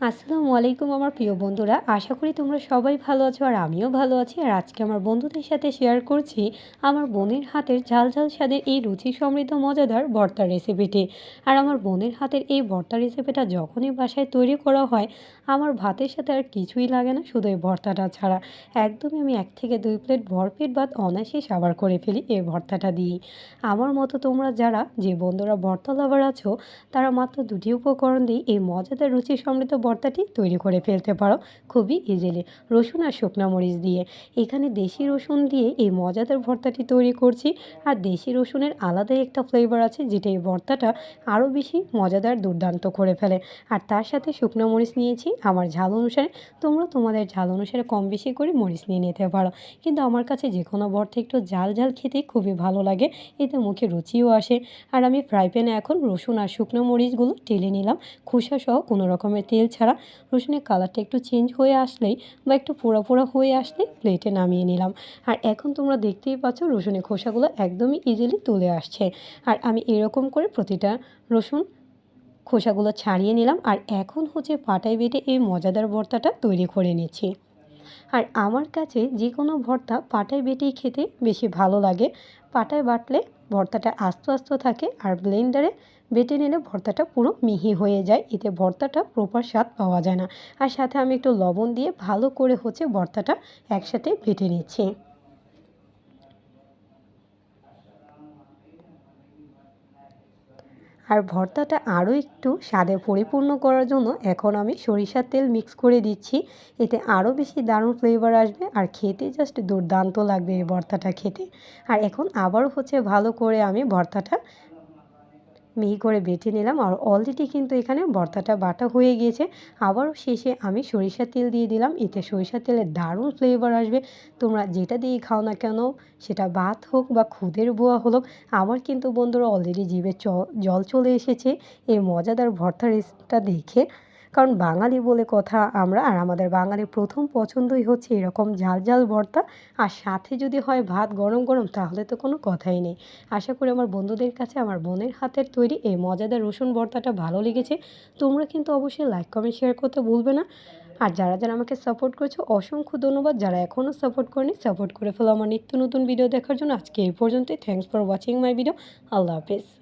আসসালামু আলাইকুম আমার প্রিয় বন্ধুরা, আশা করি তোমরা সবাই ভালো আছো আর আমিও ভালো আছি। আর আজকে আমার বন্ধুদের সাথে শেয়ার করছি আমার বোনের হাতের ঝাল ঝাল স্বাদের এই রুচি সমৃদ্ধ মজাদার ভর্তা রেসিপিটি। আর আমার বোনের হাতের এই ভর্তা রেসিপিটা যখনই বাসায় তৈরি করা হয়, আমার ভাতের সাথে আর কিছুই লাগে না, শুধু এই ভর্তাটা ছাড়া। একদমই আমি 1 থেকে 2 প্লেট ভরপেট ভাত অনায়াসে সাবার করে ফেলি এই ভর্তাটা দিয়েই। আমার মতো তোমরা যারা যে বন্ধুরা ভর্তা লাভার আছো, তারা মাত্র 2টি উপকরণ দিয়ে এই মজাদার রুচি সমৃদ্ধ ভর্তাটি তৈরি করে ফেলতে পারো খুবই ইজিলি, রসুন আর শুকনো মরিচ দিয়ে। এখানে দেশি রসুন দিয়ে এই মজাদার ভর্তাটি তৈরি করছি। আর দেশি রসুনের আলাদাই একটা ফ্লেভার আছে, যেটা এই ভর্তাটা আরও বেশি মজাদার দুর্দান্ত করে ফেলে। আর তার সাথে শুকনো মরিচ নিয়েছি আমার ঝাল অনুসারে। তোমরা তোমাদের ঝাল অনুসারে কম বেশি করে মরিচ নিয়ে নিতে পারো, কিন্তু আমার কাছে যে কোনো ভর্তা একটু ঝাল ঝাল খেতে খুবই ভালো লাগে, এতে মুখে রুচিও আসে। আর আমি ফ্রাই প্যানে এখন রসুন আর শুকনো মরিচগুলো টেলে নিলাম, খোসা সহ, কোনো রকমের তেল ছাড়া। রসুনের কালারটা একটু চেঞ্জ হয়ে আসলেই বা একটু পোড়া পোড়া হয়ে আসলেই প্লেটে নামিয়ে নিলাম। আর এখন তোমরা দেখতেই পাচ্ছ রসুনের খোসাগুলো একদমই ইজিলি তুলে আসছে। আর আমি এরকম করে প্রতিটা রসুন খোসাগুলো ছাড়িয়ে নিলাম। আর এখন হচ্ছে পাটায় বেটে এই মজাদার ভর্তাটা তৈরি করে নিচ্ছি। আর আমার কাছে যে কোনো ভর্তা পাটায় বেটেই খেতে বেশি ভালো লাগে। পাটায় বাটলে ভর্তাটা আস্ত আস্ত থাকে, আর ব্লেন্ডারে বেটে নিলে ভর্তাটা পুরো মিহি হয়ে যায়, এতে ভর্তাটা প্রপার স্বাদ পাওয়া যায় না। আর সাথে আমি একটু লবণ দিয়ে ভালো করে হচ্ছে ভর্তাটা একসাথে বেটে নিচ্ছি। আর ভর্তাটা আরও একটু স্বাদে পরিপূর্ণ করার জন্য এখন আমি সরিষার তেল মিক্স করে দিচ্ছি, এতে আরও বেশি দারুণ ফ্লেভার আসবে আর খেতে জাস্ট দুর্দান্ত লাগবে এই ভর্তাটা খেতে। আর এখন আবারও হচ্ছে ভালো করে আমি ভর্তাটা মিহি করে বেটে নিলাম। আর অলরেডি কিন্তু এখানে ভর্তাটা বাটা হয়ে গিয়েছে। আবারও শেষে আমি সরিষার তেল দিয়ে দিলাম, এতে সরিষার তেলের দারুণ ফ্লেভার আসবে। তোমরা যেটা দিয়েই খাও না কেন, সেটা ভাত হোক বা খুদের বোয়া হলো, আমার কিন্তু বন্ধুরা অলরেডি জিভে জল চলে এসেছে এই মজাদার ভর্তা রেসিপিটা দেখে। কারণ বাঙালি বলে কথা আমরা, আর আমাদের বাঙালির প্রথম পছন্দই হচ্ছে এরকম ঝাল ঝাল ভর্তা। আর সাথে যদি হয় ভাত গরম গরম, তাহলে তো কোনো কথাই নেই। আশা করি আমার বন্ধুদের কাছে আমার বোনের হাতের তৈরি এই মজাদার রসুন ভর্তাটা ভালো লেগেছে। তোমরা কিন্তু অবশ্যই লাইক কমেন্ট শেয়ার করতে ভুলবে না। আর যারা যারা আমাকে সাপোর্ট করেছো অসংখ্য ধন্যবাদ। যারা এখনও সাপোর্ট করেনি, সাপোর্ট করে ফেলো আমার নিত্য নতুন ভিডিও দেখার জন্য। আজকে এই পর্যন্তই। Thanks for watching my video. আল্লাহ হাফেজ।